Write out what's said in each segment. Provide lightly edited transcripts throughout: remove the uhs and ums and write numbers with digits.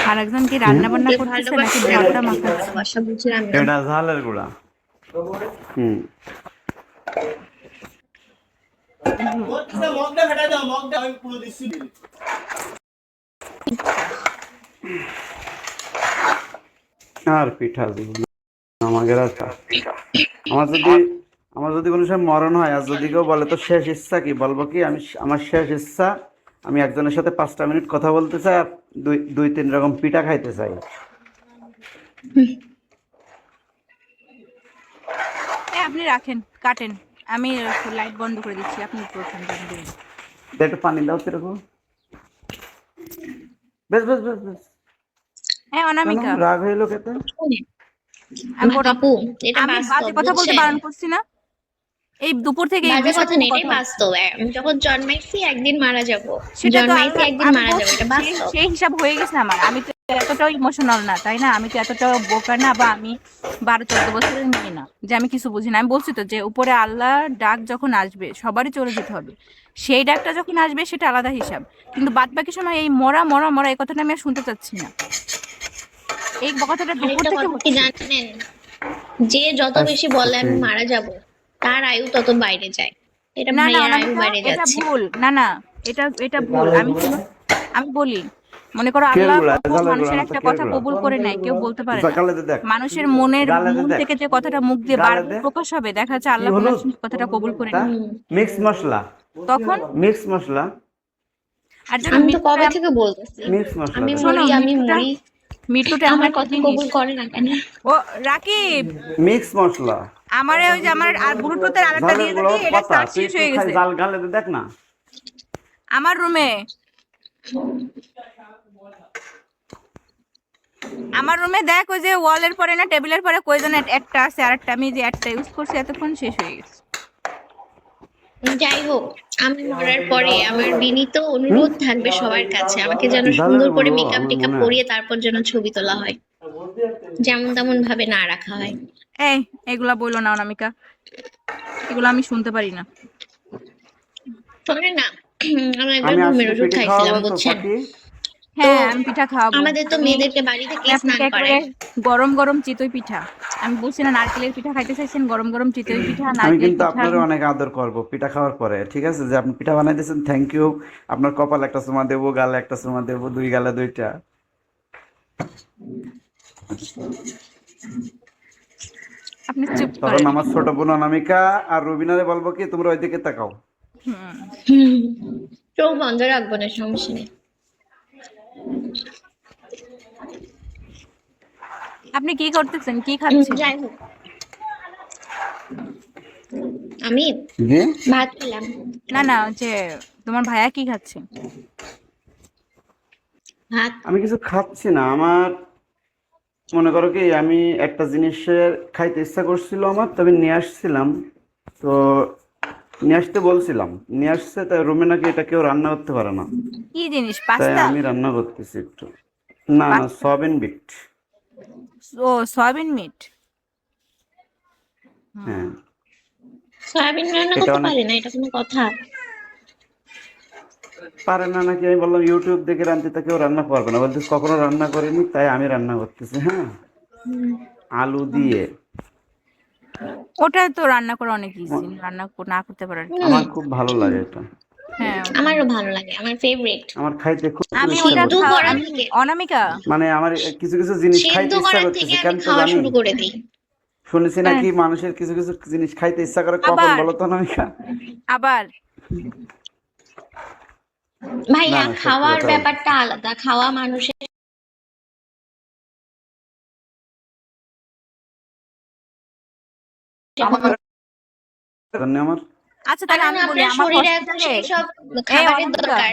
আর একজন কি রান্না বান্না করতেছে নাকি ভর্তা মাখাচ্ছে? ভালোবাসা বুঝলাম না। এটা ঝালের গুঁড়া। হুম। আর পিঠা দিব আমাদের আমার যদি কোনো সময় মরণ হয় আর যদি কেউ বলে তো শেষ ইচ্ছা কি, বলবো কি আমি আমার শেষ ইচ্ছা আমি একজনের সাথে 5টা মিনিট কথা বলতে চাই আর দুই তিন রকম পিঠা খাইতে চাই। আপনি রাখেন, কাটেন, আমি লাইট বন্ধ করে দিচ্ছি, আপনি একটু পানি দাও সেরকম। বেশ বেশ বেশ বেশ। হ্যাঁ অনামিকা, রাগ হইলো কেতে? আপু এটা আমি বাস্তব, বাজে কথা বলতে বারণ করছি না? এই দুপুর থেকে এই বাজে বিষয়ে কথা নেই, এটাই বাস্তব। আমি যখন জন্মাইছি একদিন মারা যাব, সেটা তো জন্মাইছি একদিন মারা যাব, এটা বাস্তব। সেই হিসাব হয়ে গেছে আমার। আমি তো এতটাও ইমোশনাল না, তাই না? আমি তো এতটাও বোকা না, বা আমি 12-14 বছরের মেয়ে না যে আমি কিছু বুঝি না। আমি বলছি তো যে উপরে আল্লাহ ডাক যখন আসবে সবারই চলে যেতে হবে, সেই ডাকটা যখন আসবে সেটা আলাদা হিসাব। কিন্তু বাদ বাকি সময় এই মরা মরা মরা এই কথাটা আমি আর শুনতে চাচ্ছি না। এই কথাটা দুপুর থেকে কি জানেন, যে যত বেশি বলে আমি মারা যাব তার আয়ু তত বাইরে যায়। এটা না না ভাইয়ার আয়ু অনামিকা, বাইরে এটা যাচ্ছে। ভুল। না না, এটা ভুল। আমি বলি, মনে করো আল্লাহ মানুষের একটা কথা কবুল করে নেয়, কেউ বলতে পারে না। মানুষের মনের মন থেকে যে কথাটা মুখ দিয়ে বারবার প্রকাশ হবে, দেখা যাচ্ছে আল্লাহ মানুষের কথাটা কবুল করে নেয়। মিক্স মশলা, তখন মিক্স মশলা। আর যদি আমি তো কবে থেকে বলতেছি আমি মরি, আমি মরি, মৃত্যুটা আমার কথা কবুল করে না কেন? ও রাকিব, মিক্স মশলা আমারে ওই যে আমার আর ব্লুটুথের আরেকটা দিয়ে দিবি, এটা চার্জ শেষ হয়ে গেছে জাল গালে দেখ না আমার রুমে। আমার রুমে দেখ, ওই যে ওয়ালের পরে না টেবিলের পরে কয়জন একটা আছে, আরেকটা আমি যে একটা ইউজ করছি এতক্ষণ শেষ হয়ে গেছে। যাই হোক, আমি মরার পরে আমার বিনীত অনুরোধ থাকবে সবার কাছে, আমাকে যেন সুন্দর করে মেকআপ টেকআপ করিয়ে তারপর যেন ছবি তোলা হয়, যেমন তেমন ভাবে না রাখা হয়। এই এগুলা বললো না অনামিকা, এগুলো আমি শুনতে পারি না। শোনে না, আমি একবার ঘুমের ওষুধ খাইছিলাম বুঝছেন। হ্যাঁ আমি পিঠা খাওয়াবো। আমাদের তো মেয়েদেরকে বাড়ি থেকে স্নান করায় গরম গরম চিতই পিঠা। আমি বলছি না নারকেলের পিঠা খাইতে চাইছেন, গরম গরম চিতই পিঠা। আমি কিন্তু আপনারও অনেক আদর করব পিঠা খাওয়ার পরে, ঠিক আছে? যে আপনি পিঠা বানাই দিয়েছেন, থ্যাংক ইউ। আপনার কপালে একটা চুমা দেবো, গালে একটা চুমা দেবো, দুই গালে দুইটা। আপনি চুপ তখন করেন। আমার ছোট বোন অনামিকা আর রবিনারে বলবো কি তোমরা ওইদিকে তাকাও। চোখ বন্ধ রাখবো না, সমস্যা নেই। আপনি কি করতেছেন, কি খাচ্ছেন? যাই হোক, আমি ভাত খেলাম। না না, যে তোমার ভাইয়া কি খাচ্ছে? ভাত। আমি কিছু খাচ্ছি না, আমার মনে করো কি আমি একটা জিনিসের খাইতে ইচ্ছা করছিল আমার, তবে নিয়ে আসছিলাম, তো নিয়ে আসতে বলছিলাম, নিয়ে আসছে, তাই রুমে নাকি এটা কেউ রান্না করতে পারে না, কি জিনিস? তাই পাস্তা? আমি রান্না করতেছি একটু। না না, সয়াবিন বিট। ও সয়াবিন মিট। হ্যাঁ, সয়াবিন রান্না করতে পারি না, এটা কোনো কথা? পারে না নাকি? আমি বললাম ইউটিউব দেখে রাঁধতে, তা কেউ রান্না পারবে না, বলতে কখনো রান্না করিনি, তাই আমি রান্না করতেছি। হ্যাঁ, আলু দিয়ে। ওটা তো রান্না করা অনেক ইজি, রান্না না করতে পারার। আমার খুব ভালো লাগে এটা। হ্যাঁ আমারও ভালো লাগে, আমার ফেভারিট। আমার খাইতে খুব আমি ইচ্ছা ওটা করছে। অনামিকা, মানে আমার কিছু কিছু জিনিস খাইতে ইচ্ছা করতেছে, কেন তো জানি। শুরু করে দেই। শুনেছি নাকি মানুষের কিছু কিছু জিনিস খাইতে ইচ্ছা করে, কখন বলো তো অনামিকা? আবার ভাইয়া খাওয়ার ব্যাপারটা আলাদা, খাওয়া মানুষের আমার। আচ্ছা তাহলে আমি বলি, আমার শরীরে এখন সেই সব খাবারের দরকার।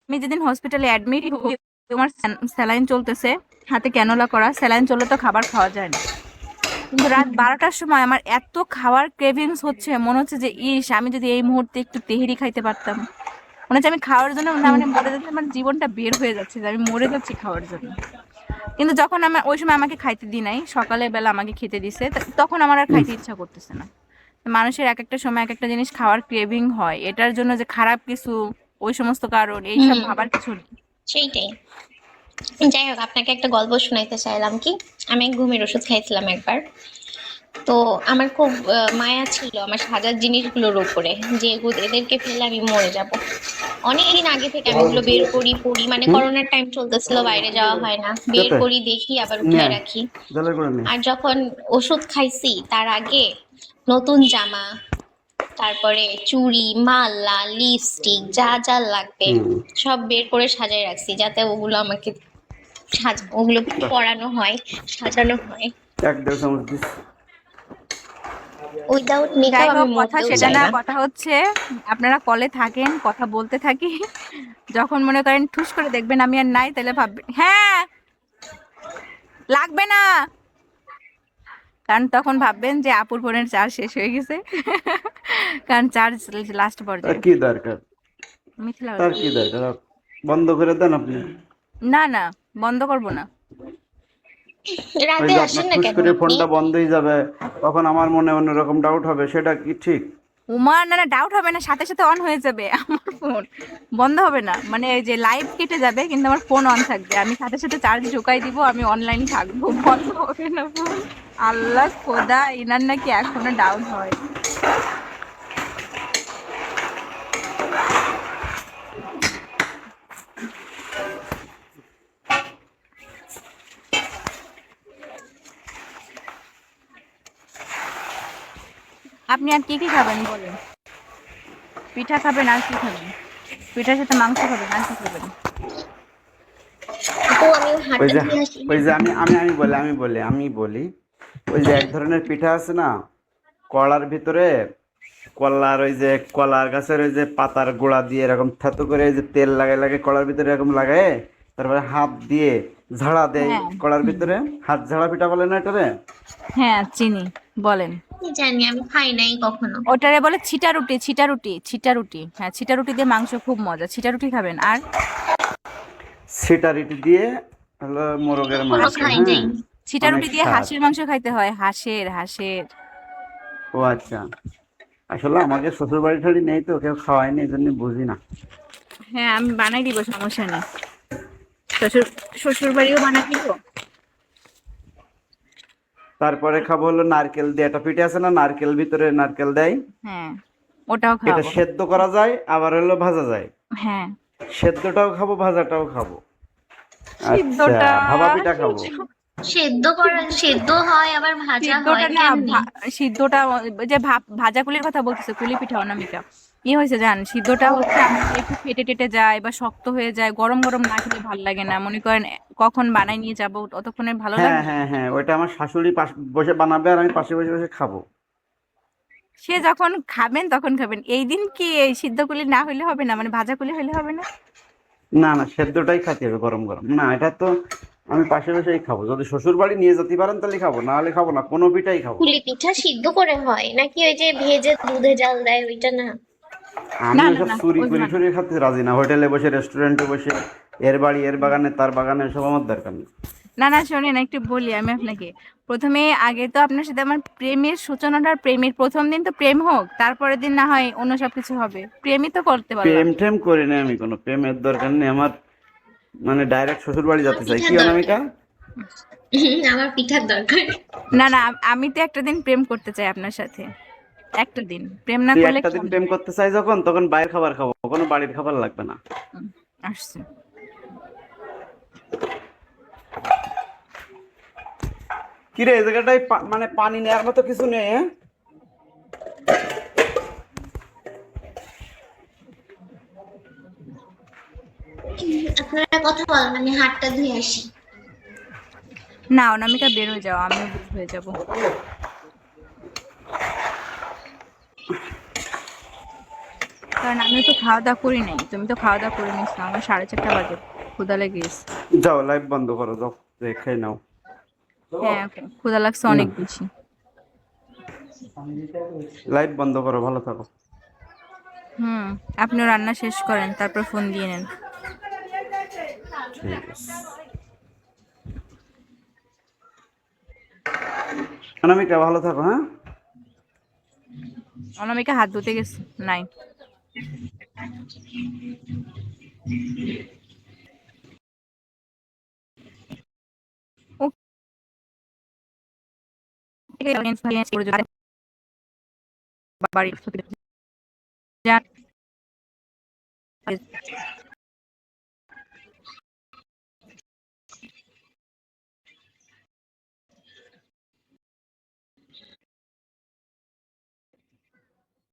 আমি যেদিন হসপিটালে অ্যাডমিট হই, তোমার স্যালাইন চলতেছে, হাতে ক্যানোলা করা, স্যালাইন চললে তো খাবার খাওয়া যায় না। কিন্তু রাত 12টার সময় আমার এত খাওয়ার ক্রেভিংস হচ্ছে, মনে হচ্ছে যে ইস আমি যদি এই মুহূর্তে একটু তেহেরি খাইতে পারতাম। মনে হচ্ছে আমি খাওয়ার জন্য, মানে মরে যাচ্ছে, আমার জীবনটা বের হয়ে যাচ্ছে, যে আমি মরে যাচ্ছি খাওয়ার জন্য। কিন্তু যখন আমার ওই সময় আমাকে খাইতে দি নাই, সকালে বেলা আমাকে খেতে দিছে, তখন আমার আর খাইতে ইচ্ছা করতেছে না। মানুষের এক একটা সময় এক একটা জিনিস খাওয়ার ক্রেভিং হয়, এটার জন্য যে খারাপ কিছু, ওই সমস্ত কারণ এইসব হুম, ভাবার কিছু নেই। সেইটাই। যাই হোক, আপনাকে একটা গল্প শোনাইতে চাইলাম কি, আমি এক ঘুমের ওষুধ খাইছিলাম একবার। তো আমার খুব মায়া ছিল আমার সাজার জিনিসগুলোর উপরে, যে এদেরকে ফেলে আমি মরে যাব। অনেকদিন আগে থেকে আমি এগুলো বের করি পড়ি, মানে হুম, করোনার টাইম চলতেছিল, বাইরে যাওয়া হয় না, বের যেতে করি দেখি আবার নিয়ে উঠায় আয়, রাখি। জলের করে নে। আর যখন ওষুধ খাইছি তার আগে নতুন জামা, তারপরে চুড়ি, মালা, লিপস্টিক, যা যা লাগবে হুম, সব বের করে সাজায় রাখছি, যাতে ওগুলো আমাকে ওগুলো বাহ, পরানো হয়, সাজানো হয়। 1-1.5 চামচ দিস। উইদাউট যাই মেকআপ আমি হোক, কথা মরতেও সেটা চাই না, না। কথা হচ্ছে আপনারা কলে থাকেন, কথা বলতে থাকি, যখন মনে করেন ঠুস করে দেখবেন আমি আর নাই, তাহলে ভাববেন হ্যাঁ লাগবে না, কারণ তখন ভাববেন যে আপুর ফোনের চার্জ শেষ হয়ে গেছে, কারণ চার্জ লাস্ট তার পর্যায়ে। কি দরকার? মিথিলা তার কি দরকার? বন্ধ করে দেন আপনি। না না, বন্ধ করব না। ওই রাতে যে আসেন আপনার না ঠুস কেন করে আপনি? ফোনটা বন্ধ হয়ে যাবে, তখন আমার মনে অন্যরকম ডাউট হবে, সেটা কি ঠিক? উমার না না, ডাউট হবে না, সাথে সাথে অন হয়ে যাবে আমার ফোন, বন্ধ হবে না, মানে এই যে লাইট কেটে যাবে কিন্তু আমার ফোন অন থাকবে, আমি সাথে সাথে চার্জ ঢুকাই দিব, আমি অনলাইন থাকবো, বন্ধ হবে না ফোন। আল্লাহ খোদা, ইনার নাকি এখনো ডাউট হয়। আপনি আর কি কি খাবেন বলেন? পিঠা খাবেন আর কি খাবেন? পিঠার সাথে মাংস খাবেন আর কি খাবেন? আপু আমি ওই হাতটা যে ধুয়ে আসি। ওই যে আমি বলি, ওই যে এক ধরনের পিঠা আছে না, কলার ভিতরে, কলার ওই যে কলার গাছের ওই যে পাতার গোড়া দিয়ে এরকম থেতো করে এই যে তেল লাগাই লাগে কলার ভিতরে এরকম লাগায়, তারপরে হাত দিয়ে ঝাড়া দেয় হ্যাঁ, কলার হুম, ভিতরে, হাত ঝাড়া পিঠা বলে না এটারে? হ্যাঁ চিনি, বলেন। কি জানি, আমি খাই নাই কখনো। ওটারে বলে ছিটা রুটি, ছিটা রুটি, ছিটা রুটি, হ্যাঁ ছিটা রুটি দিয়ে মাংস খুব মজা, ছিটা রুটি খাবেন। আর সিটারিটি দিয়ে হলো মোরগের কখনো মাংস, খাই হ্যাঁ, নাই। ছিটা অনেক রুটি দিয়ে স্বাদ। হাঁসের মাংস খাইতে হয়, হাঁসের হাঁসের। ও আচ্ছা, আসলে আমাকে শ্বশুর বাড়ি ঠাড়ি নেই তো, কেউ খাওয়ায়নি, এই জন্য বুঝি না। হ্যাঁ আমি বানাই দিব, সমস্যা নেই। শ্বশুর শ্বশুর বাড়িও বানাই দিব। তারপরে খাবো হলো নারকেল দিয়ে একটা পিঠে আছে না, নারকেল ভিতরে নারকেল দেয়, হ্যাঁ, ওটাও এটা খাবো। সেদ্ধ করা যায় আবার হলো ভাজা যায়। হ্যাঁ, সেদ্ধটাও খাবো, ভাজাটাও খাবো। আচ্ছা, সিদ্ধটা, ভাপা পিঠা খাবো। সেদ্ধ হয় আবার ভাজা হয় সিদ্ধটা না, কেমনে? সিদ্ধটা ওই যে ভাজা কুলির কথা বলতেছে, কুলি পিঠা অনামিকা। কি হয়েছে জান, সিদ্ধটা ও, হচ্ছে আমার একটু ফেটে টেটে যায় বা শক্ত হয়ে যায়, গরম গরম না খেলে ভালো লাগে না, মনে করেন কখন বানাই নিয়ে যাব ততক্ষণে ভালো হ্যাঁ লাগবে। হ্যাঁ হ্যাঁ, ওইটা আমার শাশুড়ি পাশ বসে বানাবে আর আমি পাশে বসে বসে খাবো। সে যখন খাবেন তখন খাবেন, এই দিন কি এই সিদ্ধ কুলি না হইলে হবে না, মানে ভাজা কুলি হইলে হবে না? না না, সেদ্ধটাই খাতে হবে গরম গরম, না এটা তো আমি পাশে বসেই খাবো, যদি শ্বশুর বাড়ি নিয়ে যেতে পারেন তাহলে খাবো, না হলে খাবো না, কোনো পিঠাই খাবো না। পুলি পিঠা সিদ্ধ করে হয় নাকি ওই যে ভেজে দুধে জাল দেয় ওইটা না? আমি না না ওসব না, চুরি করে ওইগুলো না। টুরি খেতে রাজি না, হোটেলে বসে রেস্টুরেন্টে বসে এর বাড়ি এর বাগানে তার বাগানে, সব আমার দরকার নেই। না না, শোনেন একটু বলি আমি আপনাকে। প্রথমে আগে তো আপনার সাথে আমার প্রেমের সূচনাটা, প্রেমের প্রথম দিন তো প্রেম হোক, তারপরের দিন না হয় অন্য সবকিছু হবে, প্রেমই তো করতে পারলাম প্রেম না। টেম করি না আমি, কোনো প্রেমের দরকার নেই আমার, মানে ডাইরেক্ট শ্বশুর বাড়ি আমার যেতে চাই, কি পিঠার দরকার। অনামিকা? আমার পিঠার দরকার। না না, আমি তো একটা দিন প্রেম করতে চাই আপনার সাথে, একটা দিন প্রেম না তুই করলে একটা দিন কেমন? প্রেম করতে চাই যখন, তখন বাইরের খাবার খাবো, কোনো বাড়ির খাবার লাগবে না। হুম, আসছে। কিরে এই জায়গাটায় মানে পানি নেওয়ার মতো কিছু নেই, হ্যাঁ? আপনারা কথা বলেন, আমি হাতটা ধুয়ে আসি। না অনামিকা, বের হয়ে যাও, আমিও বের হয়ে যাব, কারণ আমিও তো খাওয়া দাওয়া করি নাই, তুমি তো খাওয়া দাওয়া করে নিছো, আমার 4:30 বাজে, ক্ষুধা লেগে গেছে। যাও লাইভ বন্ধ করো, যাও খেয়ে নাও। হ্যাঁ, ক্ষুধা লাগছে না, অনেক বেশি। লাইভ বন্ধ করো, ভালো থাকো। হুম, আপনিও রান্না শেষ করেন, তারপর ফোন দিয়ে নেন। ঠিক আছে। অনামিকা ভালো থাকো, হ্যাঁ। অনামিকা হাত ধুতে গেছে, নাই। ও বাড়ির